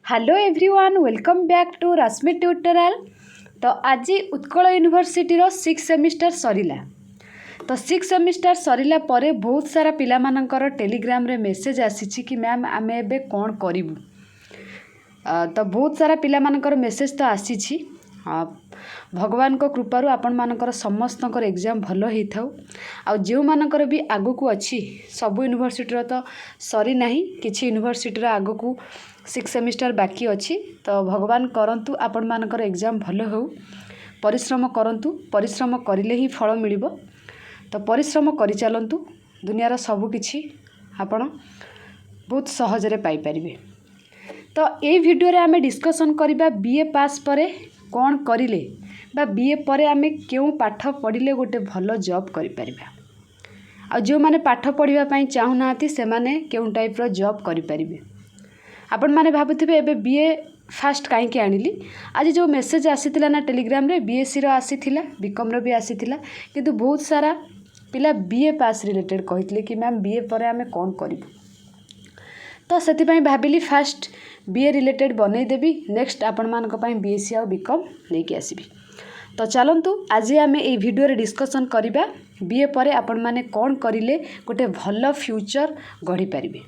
Hello everyone welcome back to Rashmi tutorial. तो आज Utkal university रो 6 सेमिस्टर सरिला। तो 6 सेमिस्टर सरिला परे बहुत सारा पिला मानकर टेलीग्राम रे मेसेज आसी कि मैम आमे एबे कोन करिवु। तो बहुत सारा पिला मानकर मेसेज तो आसी। भगवान को कृपारू आपण मानकर समस्तकर एग्जाम भल हो थाउ। आ जो मानकर भी आगु को अच्छी सब यूनिवर्सिटी तो सरी नहीं, किछि यूनिवर्सिटी आगु को 6 सेमिस्टर बाकी अच्छी। तो भगवान करंतु आपण मानकर एग्जाम भल हो, परिश्रम करंतु, परिश्रम करिले ही फल मिलिबो। तो परिश्रम करि चलंतु, दुनिया रो सब किछि आपण बहुत सहज रे पाई परिबे। तो ए वीडियो रे आमे डिस्कशन करिबा बीए पास परे कौन करिले बा बीए परे आमे क्यों पाठ पढ़िले गोटे भल जॉब करि परिबा। आ जो माने पाठ पढ़िबा पई चाहू नाती से माने केउं टाइप रो जॉब करि परिबे। आपण माने भाबुथिबे एबे बीए फास्ट काहे के आनिली। आज जो मेसेज आसीतिला ना टेलीग्राम रे बीएससी रो आसीतिला, बीकॉम रो भी आसीतिला, किंतु बहुत सारा पिला बीए पास रिलेटेड कहितले कि मैम बीए परे आमे कोन करिबु। तो सेति पई भाबिली फास्ट बीए रिलेटेड बनै देबी, नेक्स्ट आपण मानक पई बीएससी आ बीकॉम लेके आसीबी। तो चलंतु आज आमे ए वीडियो रे डिस्कशन करिबा बीए परे आपण माने कोन करिले गोटे भल फ्यूचर गढ़ी पारिबे।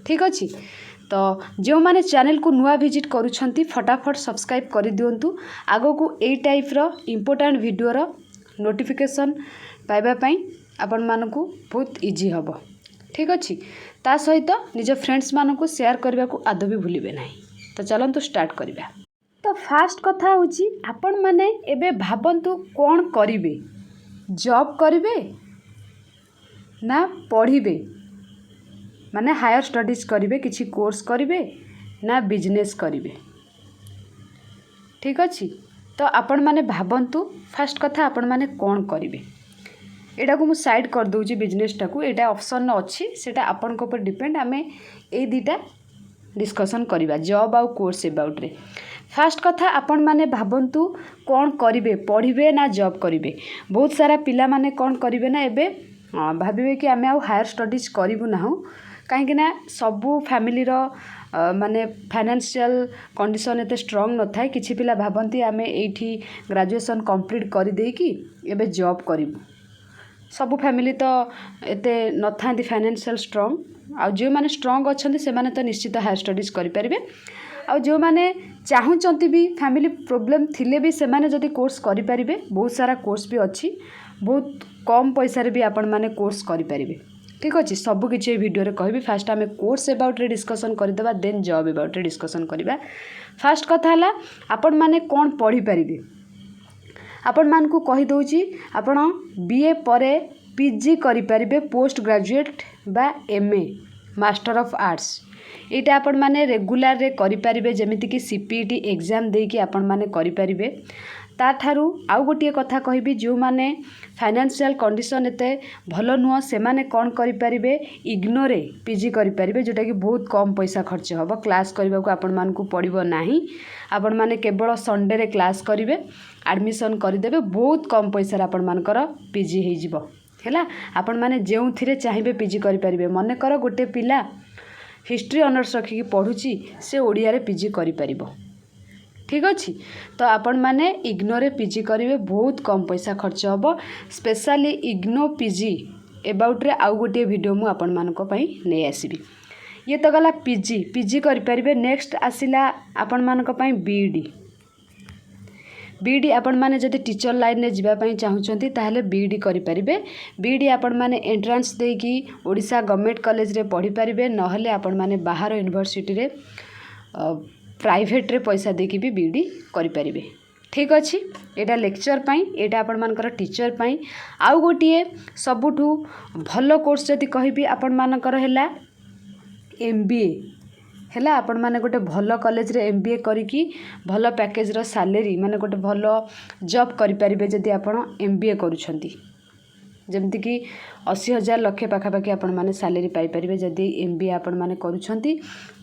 ठीक अछि। तो जो माने चैनल को नुआ विजिट करूछंती फटाफट सब्सक्राइब करि दियंतु, आगो को ए टाइप रो इंपोर्टेंट वीडियो रो नोटिफिकेशन पाइबा पई आपण मानकू बहुत इजी हबो। ठीक अछि। ता सहित निज फ्रेंड्स मानकू शेयर करबा को आदो भी भूलिबे नाही। तो चलंतु स्टार्ट करिबा। तो फास्ट कथा होची आपण माने एबे भाबंतु कोन करिवे, जॉब करिवे ना पढ़िबे, माने हायर स्टडीज करिवे, किछि कोर्स करिवे ना बिजनेस करिवे। ठीक अछि। तो आपण माने भाबंतु फास्ट कथा आपण माने कोन करिवे। एटा को मु साइड कर दोची बिजनेस टाकू, एटा ऑप्शन अच्छी, सेटा आपण को ऊपर डिपेंड। आमे ए दीटा डिस्कशन करिबा जॉब आ कोर्स अबाउट रे। फास्ट कथा आपण माने भाबंतु कोन करिवे, पढ़िबे ना जॉब करिवे। बहुत सारा पिला माने कोन करिवे ना एबे भाबिबे कि आमे आ हायर स्टडीज करिवु ना हो, काहे कि ना सबु फैमिली रो माने फाइनेंशियल कंडीशन एते स्ट्रांग न थाए। किछि पिला भाबंती आमे एठी ग्रेजुएशन कंप्लीट करि देई कि एबे जॉब करिवु। सबु फैमिली तो एते न थांती फाइनेंशियल स्ट्रांग। आ जो माने स्ट्रांग अछंती से माने तो निश्चित हायर स्टडीज करि परिबे। आ जो माने चाहूचंती भी फैमिली प्रॉब्लम थिले भी से माने जदी कोर्स करि परिबे, बहुत सारा कोर्स भी अछि, बहुत कम पैसा रे भी आपण माने कोर्स करि परिबे। ठीक अछि। सब किछि वीडियो रे कहबी। फास्ट आमे कोर्स अबाउट रे डिस्कशन करि देबा, देन जॉब अबाउट रे डिस्कशन करिबा। फास्ट कथा हला आपण माने कोन पढ़ी परिबे। आपण मान को कहि दउची आपण बीए परे पीजी करि परिबे, पोस्ट ग्रेजुएट बा एमए मास्टर ऑफ आर्ट्स। एटा आपण माने रेगुलर रे करि परिबे, जेमिति कि सीपीटी एग्जाम देई कि आपण माने करि परिबे। ता थारु आउ गोटिए कथा कहिबी, जो माने फाइनेंशियल कंडीशन एते भलो नुह से माने कोन करि परिबे, इग्नोरे पीजी करि परिबे, जोटा कि बहुत कम पैसा खर्च हबो। क्लास करबा को आपण मान को पड़िबो नाही। आपण माने केवल संडे रे क्लास करिवे, एडमिशन करि देबे, बहुत कम पैसा रे आपण मानकर पीजी हे जिवो। हैला आपण माने जेउ थिरे चाहिबे पीजी करि परिबे। मने कर गोटे पिला हिस्ट्री ऑनर्स रखी कि पढुची, से ओडिया रे पीजी करि परिबो। ठीक अछि। तो आपण माने इग्नोरे पीजी करिवे, बहुत कम पैसा खर्च हबो। स्पेशली इग्नो पीजी अबाउट रे आउ गोटे वीडियो मु आपण मानको पई नै आसीबी। ये तो गला पीजी, पीजी करि परिबे। नेक्स्ट आसिला आपण मानको पई बीडी। बीडी आपण माने जदि टीचर लाइन ने जिबा पई चाहुचंती ताहले बीडी करि परिबे। बीडी आपण माने एंट्रेंस देई कि ओडिसा गवर्नमेंट कॉलेज रे पढ़ी परिबे, नहले आपण माने बाहर यूनिवर्सिटी रे प्राइवेट रे पैसा देकी भी बीडी करि परिबे। ठीक अछि। एटा लेक्चर पई, एटा आपण मानकर टीचर पई। आउ गोटिए सबुठु भलो कोर्स जदि कहिबी आपण मानकर हैला एमबीए। हैला आपण माने गोटे भलो कॉलेज रे एमबीए करी कि भलो पैकेज रो सैलरी माने गोटे भलो जॉब करि परिबे जदि आपण एमबीए करूछंती, जेमति कि 80,000 लक्ष पाखापाखि आपण माने सैलरी पाई परिबे जदि एमबीए आपण माने करूछंती।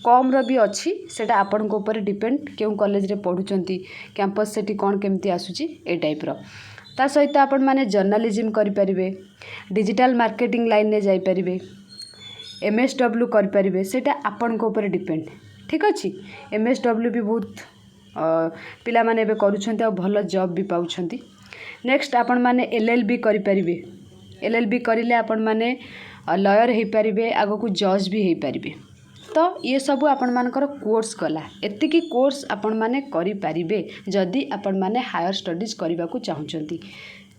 कम रो भी अछि, सेटा आपण को ऊपर डिपेंड केउ कॉलेज रे पढुचंती, कैंपस सेटी कोन केमती आसुची ए टाइप रो। ता सहित आपण माने जर्नलिज्म करि परिबे, डिजिटल मार्केटिंग लाइन ने जाई परिबे, एमएसडब्ल्यू कर परिबे, सेटा आपण को ऊपर डिपेंड। ठीक अच्छे MSW भी बहुत पिला माने एबे करूछंती आ भल जॉब भी पाउछंती। नेक्स्ट आपण माने LLB करि परिबे। LLB करिले आपण माने लॉयर हे परिबे, आगो को जज भी हे परिबे। तो ये सब आपण मानकर कोर्स गला, एतिकी कोर्स आपण माने करि परिबे जदि आपण माने हायर स्टडीज करबा को चाहुचंती,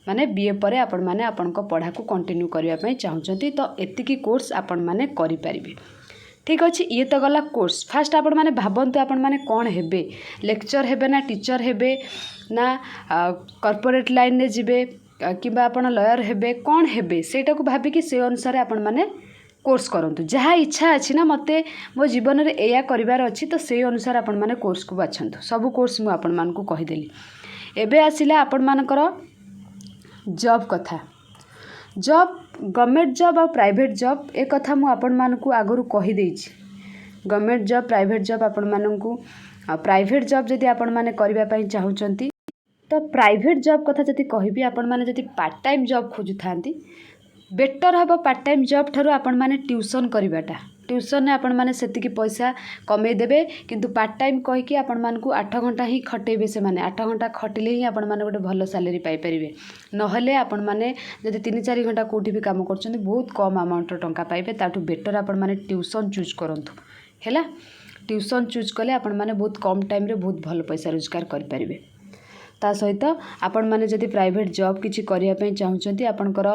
माने बीए परे आपण माने आपण को पढ़ा को कंटिन्यू करबा पई चाहुचंती। तो एतिकी कोर्स आपण माने करि परिबे। ठीक अच्छे ये तो गला कोर्स। फास्ट आपण माने भाबंतु आपण माने कौन हेबे, लेक्चर हेबे ना टीचर हेबे ना कॉर्पोरेट लाइन ने जिबे किबा आपण लॉयर हेबे, कौन हेबे सेटा को भाबी कि से अनुसार आपण माने कोर्स करंतु। जहाँ इच्छा अच्छी ना मते मो जीवन रे एया करिवार अच्छी, तो से अनुसार आपण माने कोर्स को बाछंतु। सब कोर्स मु आपण मान को कहि देली। एबे आसिला आपण मानकर जॉब कथा। जॉब गवर्नमेंट जॉब और प्राइवेट जॉब ए कथा मु आपण मानकू आगुरु कहि देइछि। गवर्नमेंट जॉब प्राइवेट जॉब आपण मानकू प्राइवेट जॉब जदि आपण माने करबा पई चाहुचंती, तो प्राइवेट जॉब कथा जदि कहबी आपण माने जदि पार्ट टाइम जॉब खोजु थांती, बेटर हबो पार्ट टाइम जॉब ठारू आपण माने ट्यूशन करिबाटा। ट्यूशन ने आपण माने सेतिकी पैसा कमे देबे, किंतु पार्ट टाइम कहि कि आपण मानकू 8 घंटा ही खटेबे। से माने 8 घंटा खटिले ही आपण माने गोटे भल सैलरी पाई परिबे। नहले आपण माने जदि 3-4 घंटा कोठी भी काम करछन्ती बहुत कम अमाउंट टंका पाइबे। ताठू बेटर आपण माने ट्यूशन चूज करंतु हैला। ट्यूशन चूज कले आपण माने बहुत कम टाइम रे बहुत भल पैसा रोजगार करि परिबे। ता सहित आपण माने जदि प्राइवेट जॉब किछि करिया पई चाहुचंती, आपणकर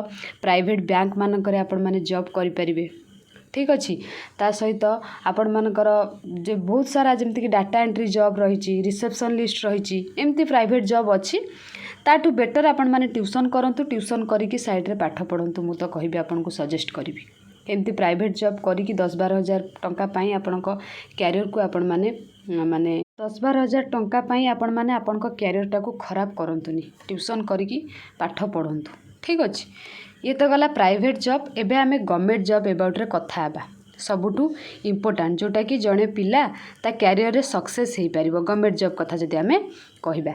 प्राइवेट बैंक मानकर आपण माने जॉब करि परिबे। ठीक अच्छे ता सहित आपण मानकर जे बहुत सारा जमती कि डाटा एंट्री जॉब रही, रिसेप्शनलिस्ट रही, एमती प्राइवेट जॉब अच्छी। ताठू बेटर आपण माने ट्यूशन करंतु। ट्यूशन करिकी साइड रे पाठ पढ़ंतु। मु तो कहबी आपन को सजेस्ट करिवि एमती प्राइवेट जॉब करिकी 10-12 हजार टंका पाई आपण को कैरियर को आपण माने 10-12 हजार टंका पाई आपण माने आपण को कैरियर टा को खराब करंतुनी। ट्यूशन करिकी पाठ पढ़ंतु। ठीक अच्छे ये तो गला प्राइवेट जॉब। एबे आमे गवर्नमेंट जॉब एबाउट रे कथा हेबा। सबुठू इम्पोर्टेंट जोटा कि जड़े पिला ता कैरियर रे सक्सेस हो पार। गवर्नमेंट जॉब कथा जदि आमे कहबा,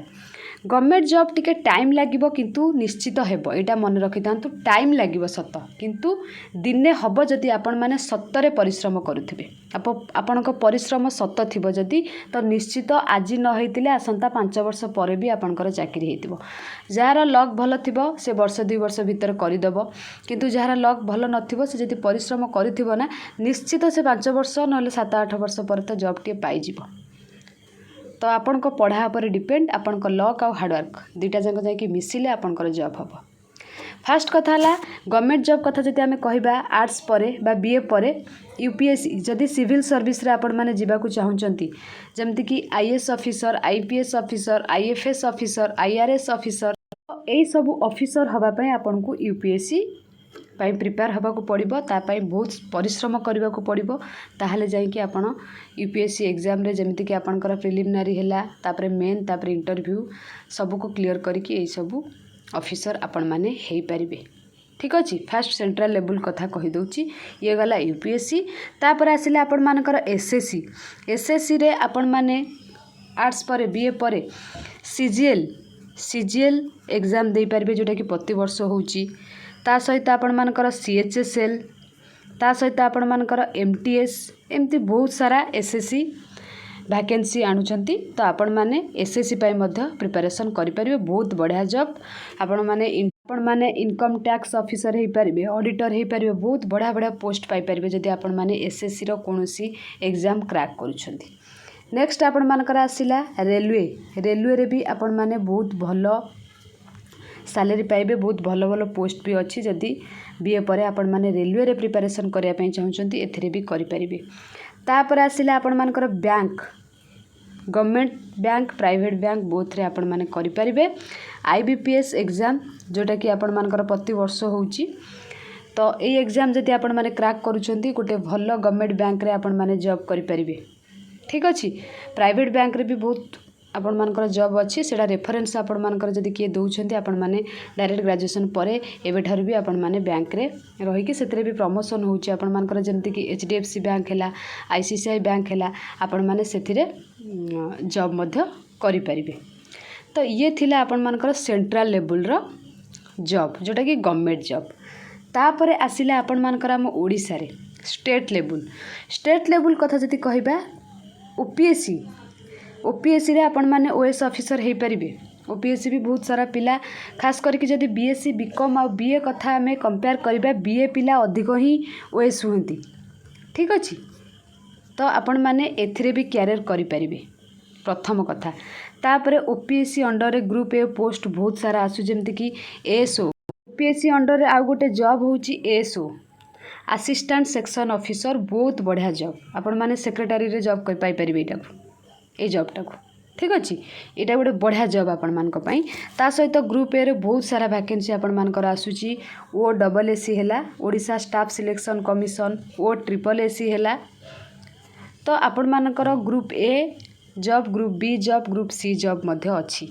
गवर्नमेंट जॉब टिके टाइम लागिबो किंतु निश्चित हेबो। एटा मन रखि थांतु, टाइम लागिबो सत, किंतु दिने हबो जदि आपण माने सत्तरे परिश्रम करुथिबे। आपण को परिश्रम सत थिबो जदि, तो निश्चित आज न हेतिले आसंता 5 वर्ष परे भी आपणकर चाकरी हेतिबो। जार लक भल थिबो से वर्ष 2 वर्ष भीतर करिदबो, किंतु जार लक भल नथिबो से जदि परिश्रम करिथिबो ना, निश्चित से 5 वर्ष नले 7-8 वर्ष पर तो जॉब टे पाई जिवो। तो आपण को पढ़ा पर डिपेंड, आपण को लक और हार्डवर्क दुईटा जाक जाकि मिसिले आपणकर जॉब हम। फास्ट कथा है गवर्नमेंट जॉब कथा जदि आमे कहबा, आर्ट्स परे बा बीए परे यूपीएससी जदि सिविल सर्विस रे आपण माने जिबा को चाहुचंती, जेमति कि IAS officer, IPS officer, IFS officer, IRS officer, एई सब ऑफिसर हबा पई आपण को यूपीएससी पाई प्रिपेयर हवा को पड़िबो। ता पाई बहुत परिश्रम करबा को पड़िबो। ताहले जाई कि आपण यूपीएससी एग्जाम रे जेमति कि आपनकर प्रिलिमिनरी हैला, तापरे मेन, तापरे इंटरव्यू सब को क्लियर करके एई सब ऑफिसर आपण माने हेई परिबे। ठीक अच्छे फास्ट सेंट्रल लेवल कथा कहि दउची। ये गला यूपीएससी। तापर आसिले आपण मानकर एसएससी। एसएससी रे आपण माने आर्ट्स परे बीए परे सीजीएल एग्जाम दे पारिबे, जोटा कि प्रति वर्ष होउची। ता सहित आपण मानकर सीएचएसएल, ता सहित आपण मानकर एमटीएस, एमती बहुत सारा एसएससी वैकेंसी आणुचंती। तो आपण माने एसएससी पाई मध्य प्रिपरेशन करि परिबे। बहुत बढ़िया जॉब। आपण माने इनकम टैक्स ऑफिसर हे परिबे, ऑडिटर हे परिबे, बहुत बढ़िया बढ़िया पोस्ट पाई परिबे जदि आपण माने एसएससी रो कोनोसी एग्जाम क्रैक करूछंती। नेक्स्ट आपण मानकर आसिला रेलवे। रेलवे रे भी आपण माने बहुत भलो सैलरी पाइबे, बहुत भल भल पोस्ट भी अच्छी। जदि बीए परे आपण माने रेलवे रे प्रिपरेशन करिया पई चाहुचंती, एथिरे भी करि परिबे। तापर आसिला आपण मानकर bank, government bank, private bank both रे आपण माने करि परिबे। आईबीपीएस एग्जाम जोटा कि आपण मानकर प्रति वर्ष होउची। तो ए एग्जाम जदि आपण माने क्रैक करूचंती, गोटे भल गवर्नमेंट बैंक रे आपण माने जॉब करि परिबे। ठीक अछि प्राइवेट बैंक रे भी बहुत आपण मानकर जॉब अच्छी। सेटा रेफरेंस आपण मानकर जदि किए दउछंती, आपण माने डायरेक्ट ग्रेजुएशन परे एबे ठार भी आपण माने बैंक रे रही कि सेतरे भी प्रमोशन होउची। आपण मानकर जेमति कि एचडीएफसी बैंक हैला, आईसीआईसीआई बैंक हैला, आपण माने सेथिरे जॉब मध्य करि परिबे। तो ये थिला आपण मानकर सेंट्रल लेवल रो जॉब, जोटा कि गवर्नमेंट जॉब। तापरे आसिला आपण मानकर हम ओडिसा रे स्टेट लेवल। स्टेट लेवल कथा जदि कहबा, ओपीएससी रे आपण माने ओएस ऑफिसर हो पारे। ओपीएससी भी बहुत सारा पिला खास करके जदि बीएससी बीकॉम आ बीए कथा आम कंपेयर करबा बीए पिला अधिक ही ओएस हुंती। ठीक अच्छे तो आपण माने एथिरे भी कैरियर करि परिबे प्रथम कथा। तापर ओपीएससी अंडर रे ग्रुप ए पोस्ट बहुत सारा आसु जेमति कि एएसओ। ओपीएससी अंडर रे आउ गोटे जॉब होची एएसओ असिस्टेंट सेक्शन ऑफिसर। बहुत बढ़िया जॉब आपण माने सेक्रेटरी रे जॉब कर पाई परिबे ए जॉबटा को। ठीक अच्छे यहाँ गोटे बढ़िया जॉब आपण मान पई। ता सहित ग्रुप ए रे बहुत सारा वैकेंसी आपण मानकर आसुची। OSSC हैला Odisha staff selection commission, OSSC हैला। तो आपण मानकर group A job, group B job, group C job मध्य अच्छी।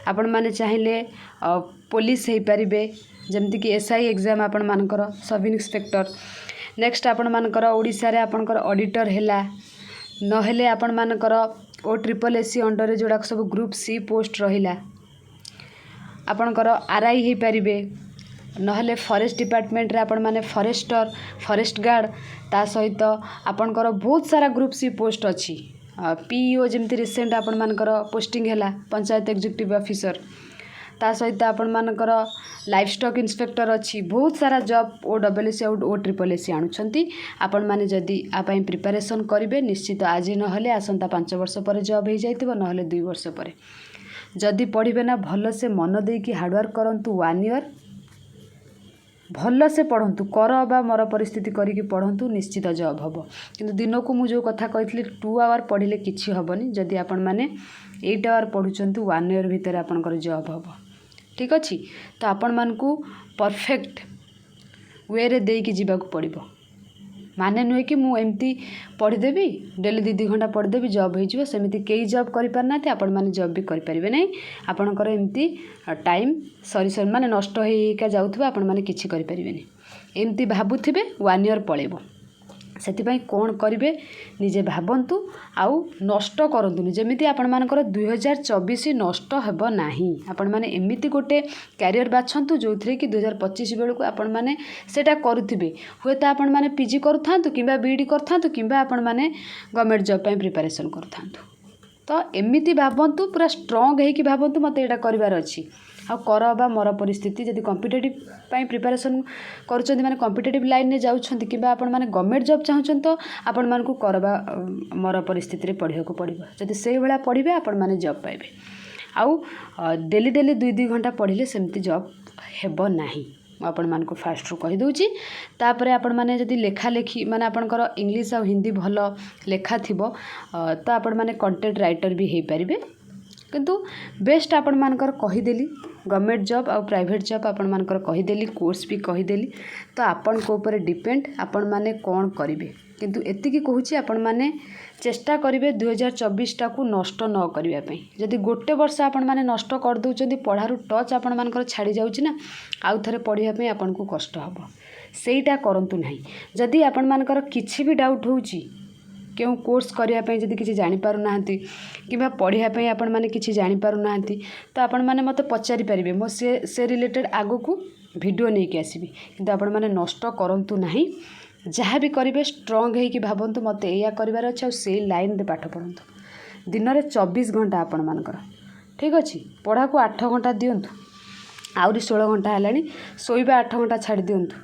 आपण माने चाहिए पुलिस हो पारे जमती कि एसआई एग्जाम आपण मानकर सब इन्स्पेक्टर। नेक्स्ट आपण मानकर ओडिशा रे आपणकर ऑडिटर हैला नहेले आपण मानकर OSSC अंडर जोड़ा सब ग्रुप सी पोस्ट रहिला आपणकर आरआई हो पारे नहेले फॉरेस्ट डिपार्टमेंट रे आपण माने फॉरेस्टर, फॉरेस्ट गार्ड। ता सहित आपणकर बहुत सारा ग्रुप सी पोस्ट अच्छी। पीईओ जमती रिसेंट आपण मानकर पोस्टिंग हैला पंचायत एग्जीक्यूटिव ऑफिसर। ता सहित आपण मानकर लाइफ स्टॉक इंस्पेक्टर अच्छी। बहुत सारा जॉब OSSC और OSSC आणुछंती। आपण माने जदि आपाई प्रिपरेशन करिवे निश्चित आज नहले आसंता 5 वर्ष पर जॉब हो जाइतिबो नहले 2 वर्ष पर। जदि पढ़िबे ना भल से मन देकी हार्डवर्क करंतु 1 ईयर भल से पढ़ंतु कर बा मर परिस्थिति करिकी पढ़ंतु निश्चित जॉब हबो। किंतु दिन को मु जो कथा कहितली 2 आवर पढ़िले किछि हबनी। जदि आपण माने 8 आवर पढ़ुचंतु 1 ईयर भितर आपनकर जॉब हबो। ठीक अच्छे तो आपण मानकू परफेक्ट वे रे देकी जीवाक पड़िबो। माने नुहे कि मु एमती पढ़ीदेवी डेली 2 घंटा पढ़ीदेवी जॉब हो सेमती कई जॉब करि पारना आपण माने जॉब भी करि परिबे नै। आपणकर एमती टाइम सरी माने नष्ट होइका जाउथबा आपण माने किछि करि परिबे नै। एमती भाबुथिबे 1 ईयर पळेबो। सेतिपाई कोण करिवे निजे भाबंतु आउ नष्ट करंतुनी जेमिति आपण मानकर 2024 नष्ट हेबो नाही। आपण माने एमिति गोटे कैरियर बाछंतु जोथरे कि 2025 बेलको आपण माने सेटा करूथिबे। होय त आपण माने पीजी करूथांतु किबा बीडी करथांतु किबा आपण माने गवर्नमेंट जॉब पई प्रिपरेशन करथांतु। तो एमिति भाबंतु पूरा स्ट्रांग हे कि भाबंतु मते एटा करिवार अछि। आ कर बा मर परिस्थिति जदि कॉम्पिटिटिव पई प्रिपरेशन करूछंती माने कॉम्पिटिटिव लाइन ने जाउछंती किबा आपण माने गवर्नमेंट जॉब चाहुछंती तो आपण मानकू कर बा मर परिस्थिति रे पढ़िया को पड़िबो। जदि सेही बेला पढ़िबे आपण माने जॉब पाइबे। आउ डेली 2 घंटा पढ़िले सेमती जॉब हेबो नाही। आपण मानकू फास्ट रू कहि दउची। तापरे आपण माने जदि लेखा लेखी माने आपणकर इंग्लिश आ हिंदी भलो लेखा थिबो तो आपण माने कंटेंट राइटर भी हे पारिबे। किंतु बेस्ट आपण मानकर कहिदेली गवर्नमेंट जॉब और प्राइवेट जॉब आपण मानकर कहिदेली कोर्स भी कहिदेली। तो आपण को ऊपर डिपेंड आपण माने कोन करिवे। किंतु एतिकी कहूची आपण माने चेष्टा करिवे 2024 टा को नष्ट न करिवा पई। जदि गोटे वर्ष आपण माने नष्ट कर दउचंदी पढ़ारु टच आपण मानकर छाड़ी जाउची ना आउ थरे पढ़िया पई आपण को कष्ट हबो। सेईटा करंतु नाही। जदि आपण मानकर किछि भी डाउट होउची क्यों कोर्स करिया पई जदि किछि जानि पारु नाहंती किबा पढ़िया पई आपण माने किछि जानि पारु नाहंती तो आपण माने मते पचारि परिबे। मो से रिलेटेड आगो को वीडियो नै के आसीबी। किंतु आपण माने नष्ट करंतु नाही। जहाँ भी करिवे स्ट्रांग हे कि भाबंतु मते एया करिवार अछि आ से लाइन रे पाठ पढंतु। दिन रे 24 घंटा आपण मानकर ठीक अछि। पढ़ा को 8 घंटा दियंतु आउरी 16 घंटा हलानी। सोइबा 8 घंटा छाड़ी दियंतु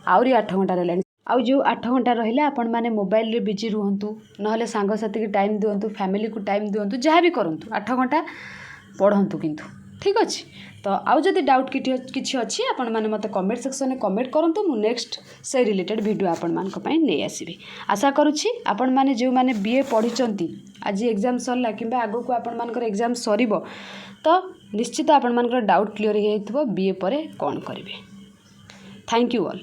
आउरी 8 घंटा रहलानी। आउ जो 8 घंटा रहिले आपण माने मोबाइल रे बिजी रुहंतु नहले सांग साथी के टाइम दियंतु फैमिली को टाइम दियंतु जहाँ भी करंतु 8 घंटा पढ़ंतु किंतु ठीक अछि। तो आउ जदि डाउट किछि अछि आपण माने मते कमेंट सेक्शन में कमेंट करंतु। मु नेक्स्ट से रिलेटेड वीडियो आपण मानक पई नै आसीबी। आशा करूछि आपण माने जो माने बीए पढिचंती आज एग्जाम सरला किबा आगो को आपण मानकर एग्जाम सरीबो तो निश्चित आपण मानकर डाउट क्लियर हे जइतबो बीए परे कोन करिवे। Thank you all.